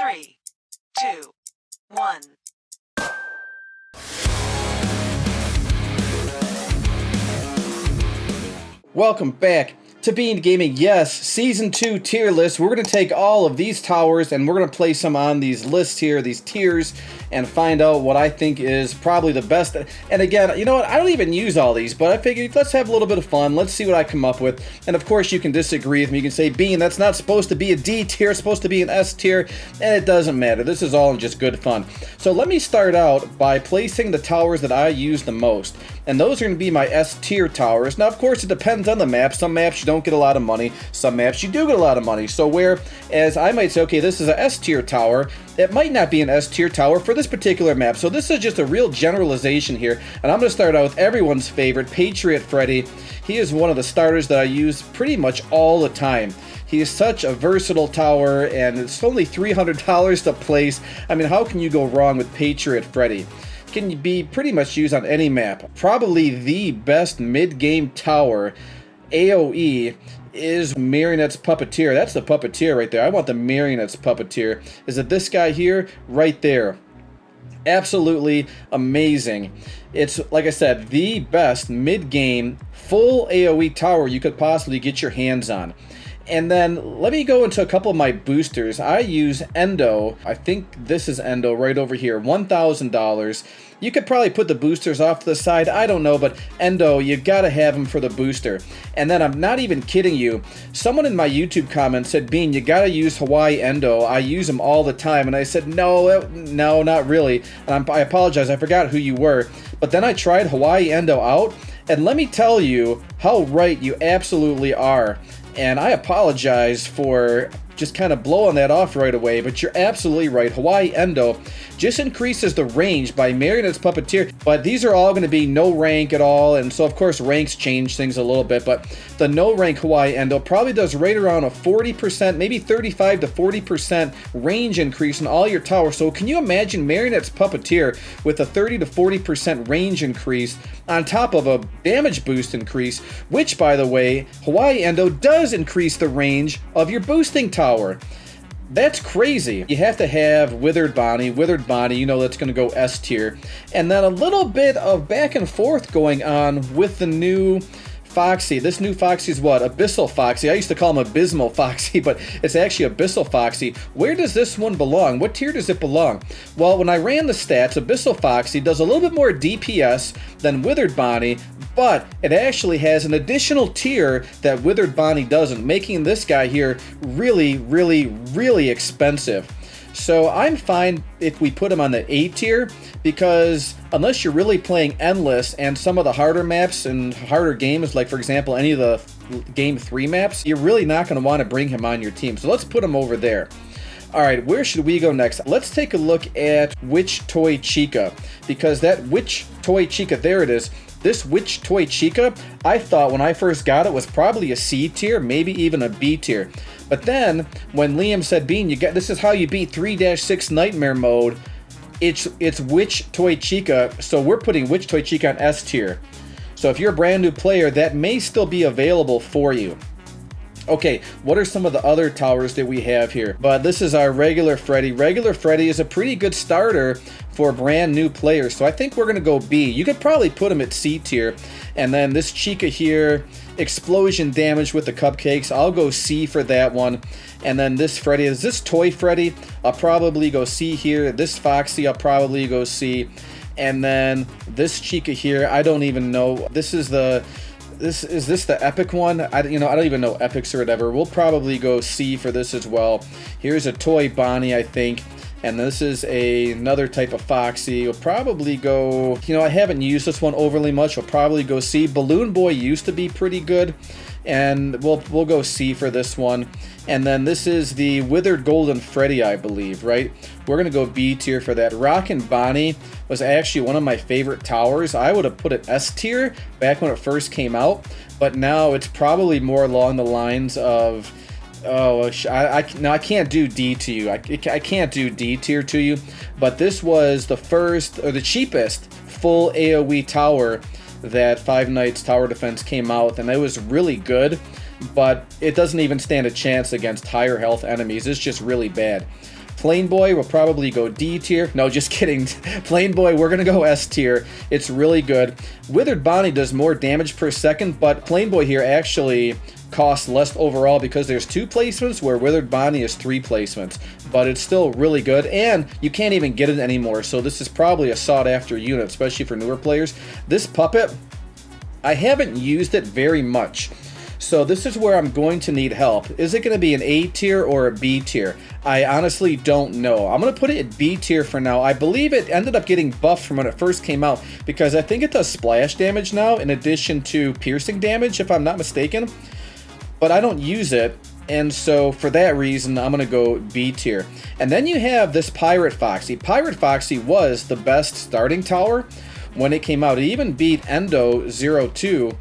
3, 2, 1. Welcome back to Bean Gaming. Yes, Season 2 tier list. We're going to take all of these towers and we're going to place them on these lists here, these tiers, and find out what I think is probably the best. And again, you know what? I don't even use all these, but I figured let's have a little bit of fun. Let's see what I come up with. And of course, you can disagree with me. You can say, Bean, that's not supposed to be a D tier. It's supposed to be an S tier. And it doesn't matter. This is all just good fun. So let me start out by placing the towers that I use the most. And those are going to be my S tier towers. Now, of course, it depends on the map. Some maps you don't get a lot of money. Some maps you do get a lot of money. So whereas I might say, okay, this is a S tier tower, it might not be an S tier tower for this particular map. So this is just a real generalization here. And I'm going to start out with everyone's favorite, Patriot Freddy. He is one of the starters that I use pretty much all the time. He is such a versatile tower, and it's only $300 to place. I mean, how can you go wrong with Patriot Freddy? Can be pretty much used on any map. Probably the best mid-game tower, AoE, is Marionette's Puppeteer. That's the Puppeteer right there. I want the Marionette's Puppeteer. Is it this guy here? Right there. Absolutely amazing. It's, like I said, the best mid-game full AoE tower you could possibly get your hands on. And then let me go into a couple of my boosters. I use Endo. I think this is Endo right over here. $1,000. You could probably put the boosters off to the side. I don't know, but Endo, you gotta have them for the booster. And then I'm not even kidding you. Someone in my YouTube comments said, Bean, you gotta use Hawaii Endo. I use them all the time. And I said, no, not really. And I apologize. I forgot who you were. But then I tried Hawaii Endo out. And let me tell you how right you absolutely are. And I apologize for just kind of blowing that off right away, but you're absolutely right. Hawaii Endo just increases the range by Marionette's Puppeteer, but these are all going to be no rank at all, and so of course ranks change things a little bit, but the no rank Hawaii Endo probably does right around a 40%, maybe 35 to 40% range increase in all your towers. So can you imagine Marionette's Puppeteer with a 30 to 40% range increase on top of a damage boost increase, which, by the way, Hawaii Endo does increase the range of your boosting tower. That's crazy. You have to have Withered Bonnie. Withered Bonnie, you know that's going to go S tier. And then a little bit of back and forth going on with the new Foxy. This new Foxy is what? Abyssal Foxy. I used to call him Abysmal Foxy, but it's actually Abyssal Foxy. Where does this one belong? What tier does it belong? Well, when I ran the stats, Abyssal Foxy does a little bit more DPS than Withered Bonnie, but it actually has an additional tier that Withered Bonnie doesn't, making this guy here really, really, really expensive. So I'm fine if we put him on the A tier, because unless you're really playing Endless and some of the harder maps and harder games, like for example any of the Game 3 maps, you're really not going to want to bring him on your team. So let's put him over there. Alright, where should we go next? Let's take a look at Witch Toy Chica, because that Witch Toy Chica, there it is. This Witch Toy Chica, I thought when I first got it was probably a C tier, maybe even a B tier. But then when Liam said, Bean, this is how you beat 3-6 Nightmare mode, it's Witch Toy Chica, so we're putting Witch Toy Chica on S tier. So if you're a brand new player, that may still be available for you. Okay, what are some of the other towers that we have here? But this is our regular Freddy. Regular Freddy is a pretty good starter for brand new players, so I think we're going to go B. You could probably put him at C tier. And then this Chica here, explosion damage with the cupcakes, I'll go C for that one. And then this Freddy, is this Toy Freddy? I'll probably go C here. This Foxy, I'll probably go C. And then this Chica here, I don't even know. Is this the epic one? I don't even know epics or whatever. We'll probably go C for this as well. Here's a Toy Bonnie, I think. And this is another type of Foxy. We'll probably go, I haven't used this one overly much. We'll probably go C. Balloon Boy used to be pretty good, and we'll go C for this one. And then this is the Withered Golden Freddy, I believe, right? We're going to go B tier for that. Rockin' Bonnie was actually one of my favorite towers. I would have put it S tier back when it first came out, but now it's probably more along the lines of, I can't do D to you. I can't do D tier to you, but this was the first, or the cheapest, full AoE tower that Five Nights Tower Defense came out with, and it was really good, but it doesn't even stand a chance against higher health enemies. It's just really bad. Plain Boy will probably go D tier. No, just kidding. Plain Boy, we're going to go S tier. It's really good. Withered Bonnie does more damage per second, but Plain Boy here actually costs less overall because there's 2 placements where Withered Bonnie is 3 placements. But it's still really good, and you can't even get it anymore, so this is probably a sought-after unit, especially for newer players. This puppet, I haven't used it very much. So this is where I'm going to need help. Is it going to be an A tier or a B tier? I honestly don't know. I'm going to put it at B tier for now. I believe it ended up getting buffed from when it first came out because I think it does splash damage now in addition to piercing damage, if I'm not mistaken. But I don't use it, and so for that reason, I'm going to go B tier. And then you have this Pirate Foxy. Pirate Foxy was the best starting tower when it came out. It even beat Endo 02,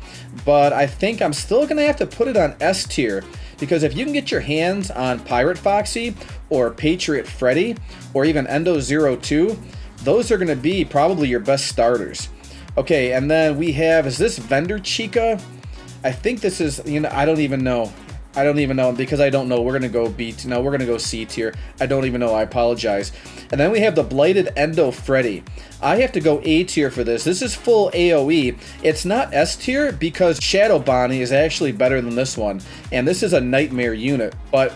but I think I'm still going to have to put it on S tier, because if you can get your hands on Pirate Foxy or Patriot Freddy or even Endo 02, those are going to be probably your best starters. Okay, and then we have, is this Vendor Chica? I think this is, I don't even know. I don't even know, because I don't know. We're going to go B tier. No, we're going to go C tier. I don't even know. I apologize. And then we have the Blighted Endo Freddy. I have to go A tier for this. This is full AoE. It's not S tier because Shadow Bonnie is actually better than this one. And this is a nightmare unit. But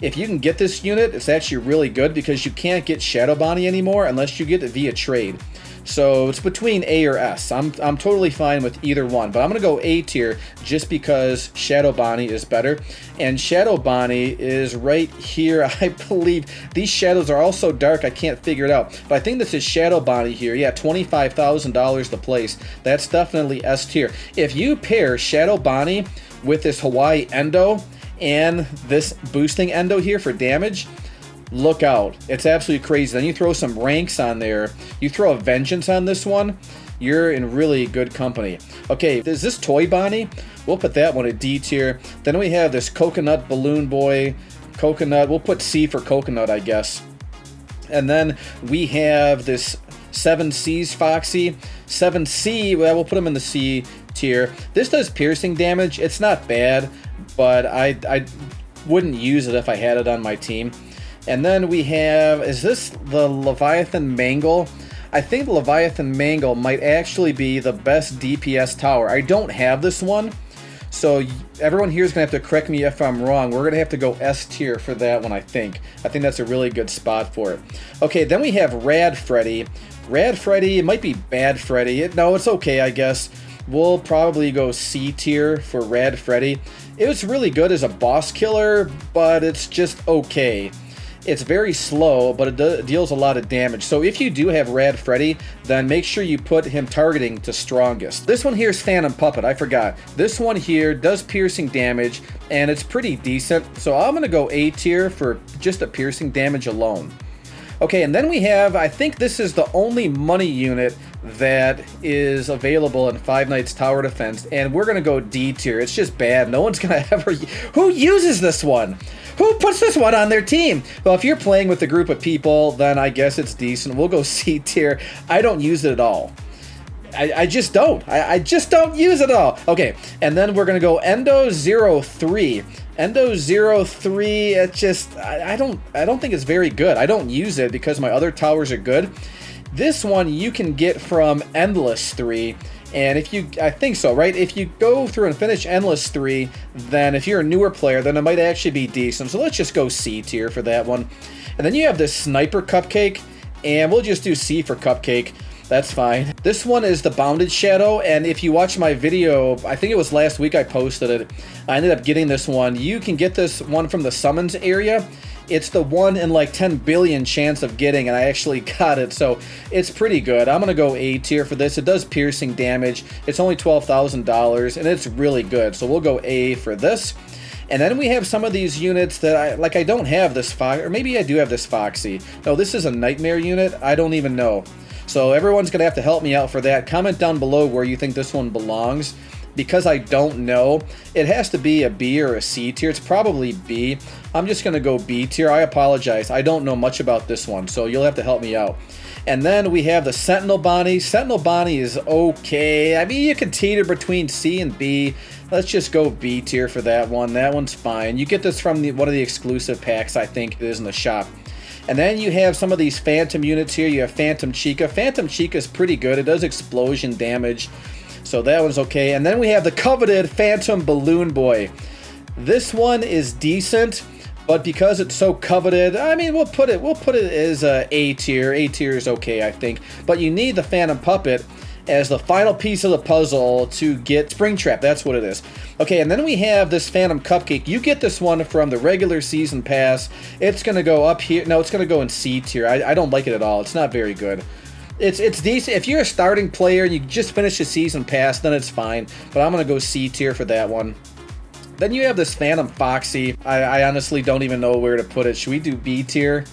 if you can get this unit, it's actually really good because you can't get Shadow Bonnie anymore unless you get it via trade. So it's between A or S. I'm totally fine with either one, but I'm going to go A tier just because Shadow Bonnie is better. And Shadow Bonnie is right here. I believe these shadows are all so dark I can't figure it out. But I think this is Shadow Bonnie here. Yeah, $25,000 to place. That's definitely S tier. If you pair Shadow Bonnie with this Hawaii Endo and this boosting Endo here for damage, look out. It's absolutely crazy. Then you throw some ranks on there. You throw a Vengeance on this one, you're in really good company. Okay, is this Toy Bonnie? We'll put that one at D tier. Then we have this Coconut Balloon Boy. Coconut, we'll put C for Coconut, I guess. And then we have this 7C's Foxy. 7C, well, we'll put him in the C tier. This does piercing damage. It's not bad, but I wouldn't use it if I had it on my team. And then we have, is this the Leviathan Mangle? I think the Leviathan Mangle might actually be the best DPS tower. I don't have this one, so everyone here is going to have to correct me if I'm wrong. We're going to have to go S tier for that one, I think. I think that's a really good spot for it. Okay, then we have Rad Freddy. Rad Freddy, it might be Bad Freddy. No, it's okay, I guess. We'll probably go C tier for Rad Freddy. It was really good as a boss killer, but it's just okay. It's very slow, but it deals a lot of damage. So if you do have Rad Freddy, then make sure you put him targeting to strongest. This one here is Phantom Puppet. I forgot. This one here does piercing damage, and it's pretty decent. So I'm going to go A tier for just the piercing damage alone. Okay, and then we have, I think this is the only money unit that is available in Five Nights Tower Defense, and we're going to go D tier. It's just bad. No one's going to ever... Who uses this one? Who puts this one on their team? Well, if you're playing with a group of people, then I guess it's decent. We'll go C tier. I don't use it at all. I just don't. I just don't use it at all. Okay, and then we're going to go Endo 03. Endo 03, it just, I don't think it's very good. I don't use it because my other towers are good. This one you can get from Endless 3. And if you, I think so, right? If you go through and finish Endless 3, then if you're a newer player, then it might actually be decent. So let's just go C tier for that one. And then you have this Sniper Cupcake, and we'll just do C for Cupcake. That's fine. This one is the Bounded Shadow, and if you watch my video, I think it was last week I posted it, I ended up getting this one. You can get this one from the summons area. It's the 1 in like 10 billion chance of getting, and I actually got it, so it's pretty good. I'm going to go A tier for this. It does piercing damage. It's only $12,000, and it's really good, so we'll go A for this. And then we have some of these units that I don't have this Foxy, or maybe I do have this Foxy. No, this is a Nightmare unit. I don't even know. So everyone's going to have to help me out for that. Comment down below where you think this one belongs. Because I don't know, it has to be a B or a C tier. It's probably B. I'm just going to go B tier. I apologize. I don't know much about this one, so you'll have to help me out. And then we have the Sentinel Bonnie. Sentinel Bonnie is okay. I mean, you can teeter between C and B. Let's just go B tier for that one. That one's fine. You get this from one of the exclusive packs, I think it is in the shop. And then you have some of these Phantom units here. You have Phantom Chica. Phantom Chica is pretty good. It does explosion damage, so that one's okay. And then we have the coveted Phantom Balloon Boy. This one is decent, but because it's so coveted, I mean, we'll put it as A tier. A tier is okay, I think. But you need the Phantom Puppet as the final piece of the puzzle to get Springtrap. That's what it is. Okay, and then we have this Phantom Cupcake. You get this one from the regular season pass. It's going to go up here. No, it's going to go in C tier. I don't like it at all. It's not very good. It's decent. If you're a starting player and you just finished a season pass, then it's fine. But I'm going to go C tier for that one. Then you have this Phantom Foxy. I honestly don't even know where to put it. Should we do B tier?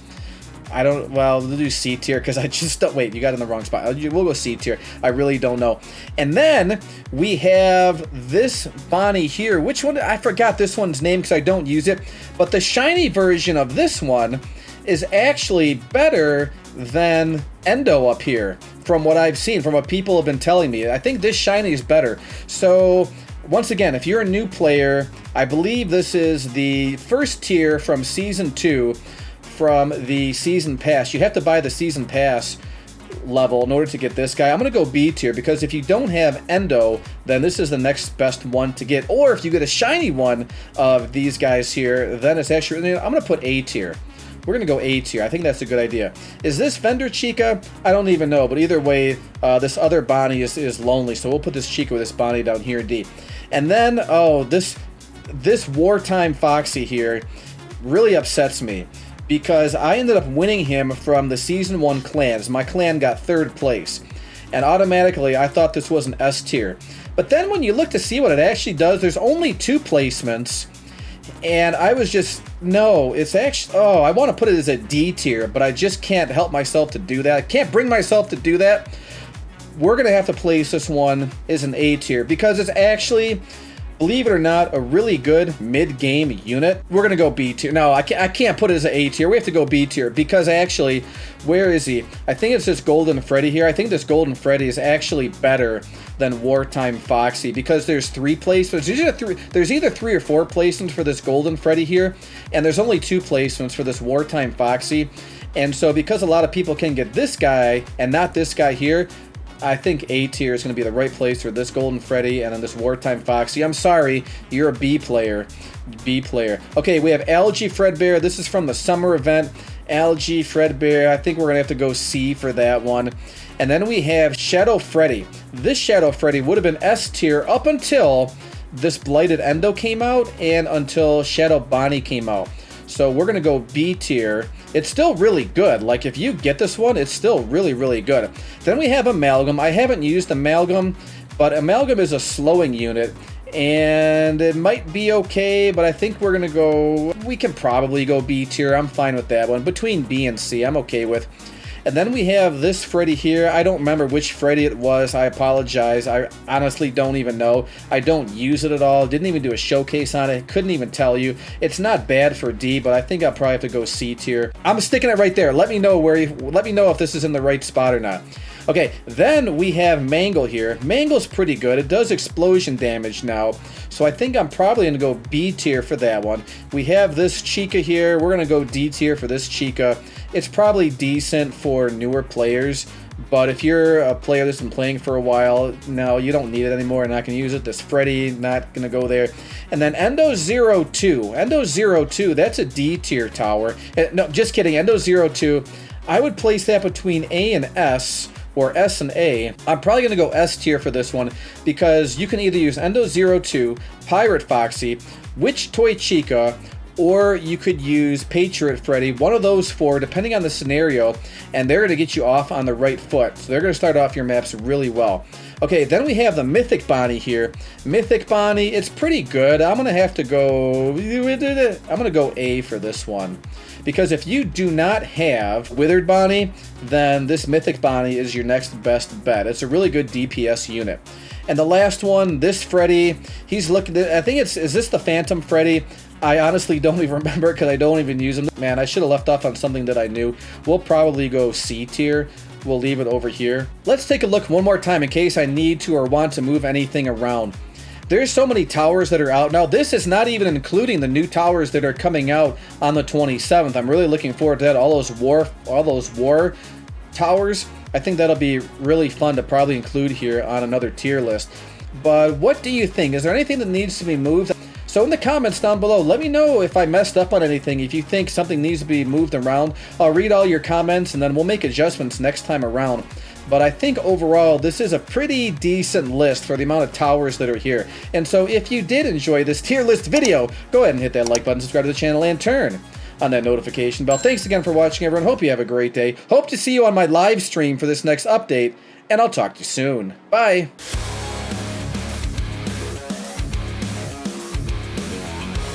I don't, well, we'll do C tier because I just don't, wait, you got it in the wrong spot. We'll go C tier. I really don't know. And then we have this Bonnie here. Which one? I forgot this one's name because I don't use it. But the shiny version of this one is actually better than Endo up here from what I've seen, from what people have been telling me. I think this shiny is better. So once again, if you're a new player, I believe this is the first tier from Season 2 from the Season Pass. You have to buy the Season Pass level in order to get this guy. I'm going to go B tier because if you don't have Endo, then this is the next best one to get. Or if you get a shiny one of these guys here, then it's actually, I'm going to put A tier. We're going to go A tier. I think that's a good idea. Is this Vendor Chica? I don't even know, but either way, this other Bonnie is lonely, so we'll put this Chica with this Bonnie down here, D. And then, oh, this Wartime Foxy here really upsets me because I ended up winning him from the Season 1 clans. My clan got 3rd place, and automatically I thought this was an S tier. But then when you look to see what it actually does, there's only 2 placements, and I was just, no, it's actually, oh, I want to put it as a D tier, but I just can't help myself to do that. I can't bring myself to do that. We're going to have to place this one as an A tier because it's actually, believe it or not, a really good mid-game unit. We're going to go B tier. No, I can't put it as an A tier. We have to go B tier because actually, where is he? I think it's this Golden Freddy here. I think this Golden Freddy is actually better than Wartime Foxy because there's 3 placements. There's either 3 or 4 placements for this Golden Freddy here, and there's only 2 placements for this Wartime Foxy. And so because a lot of people can get this guy and not this guy here, I think A tier is going to be the right place for this Golden Freddy and then this Wartime Foxy. I'm sorry, you're a B player. B player. Okay, we have Algae Fredbear. This is from the summer event. Algae Fredbear. I think we're going to have to go C for that one. And then we have Shadow Freddy. This Shadow Freddy would have been S tier up until this Blighted Endo came out and until Shadow Bonnie came out. So we're going to go B tier. It's still really good. Like, if you get this one, it's still really, really good. Then we have Amalgam. I haven't used Amalgam, but Amalgam is a slowing unit, and it might be okay, but I think we're going to go, we can probably go B tier. I'm fine with that one. Between B and C, I'm okay with. And then we have this Freddy here. I don't remember which Freddy it was. I apologize. I honestly don't even know. I don't use it at all. Didn't even do a showcase on it. Couldn't even tell you. It's not bad for D, but I think I'll probably have to go C tier. I'm sticking it right there. Let me know let me know if this is in the right spot or not. Okay, then we have Mangle here. Mangle's pretty good. It does explosion damage now, so I think I'm probably going to go B tier for that one. We have this Chica here. We're going to go D tier for this Chica. It's probably decent for newer players, but if you're a player that's been playing for a while, no, you don't need it anymore. Not going to use it. This Freddy, not going to go there. And then Endo 02. Endo 02, that's a D tier tower. No, just kidding. Endo 02, I would place that between A and S, or S and A. I'm probably going to go S tier for this one because you can either use Endo 02, Pirate Foxy, Witch Toy Chica, or you could use Patriot Freddy, one of those 4, depending on the scenario, and they're going to get you off on the right foot. So they're going to start off your maps really well. Okay, then we have the Mythic Bonnie here. Mythic Bonnie, it's pretty good. I'm going to have to go, I'm going to go A for this one. Because if you do not have Withered Bonnie, then this Mythic Bonnie is your next best bet. It's a really good DPS unit. And the last one, this Freddy, he's looking at, I think is this the Phantom Freddy? I honestly don't even remember because I don't even use him. Man, I should have left off on something that I knew. We'll probably go C tier. We'll leave it over here. Let's take a look one more time in case I need to or want to move anything around. there's so many towers that are out now. This is not even including the new towers that are coming out on the 27th. I'm really looking forward to that. All those war towers. I think that'll be really fun to probably include here on another tier list. But what do you think? Is there anything that needs to be moved? So in the comments down below, let me know if I messed up on anything. If you think something needs to be moved around, I'll read all your comments and then we'll make adjustments next time around. But I think overall, this is a pretty decent list for the amount of towers that are here. And so if you did enjoy this tier list video, go ahead and hit that like button, subscribe to the channel, and turn on that notification bell. Thanks again for watching, everyone. Hope you have a great day. Hope to see you on my live stream for this next update, and I'll talk to you soon. Bye.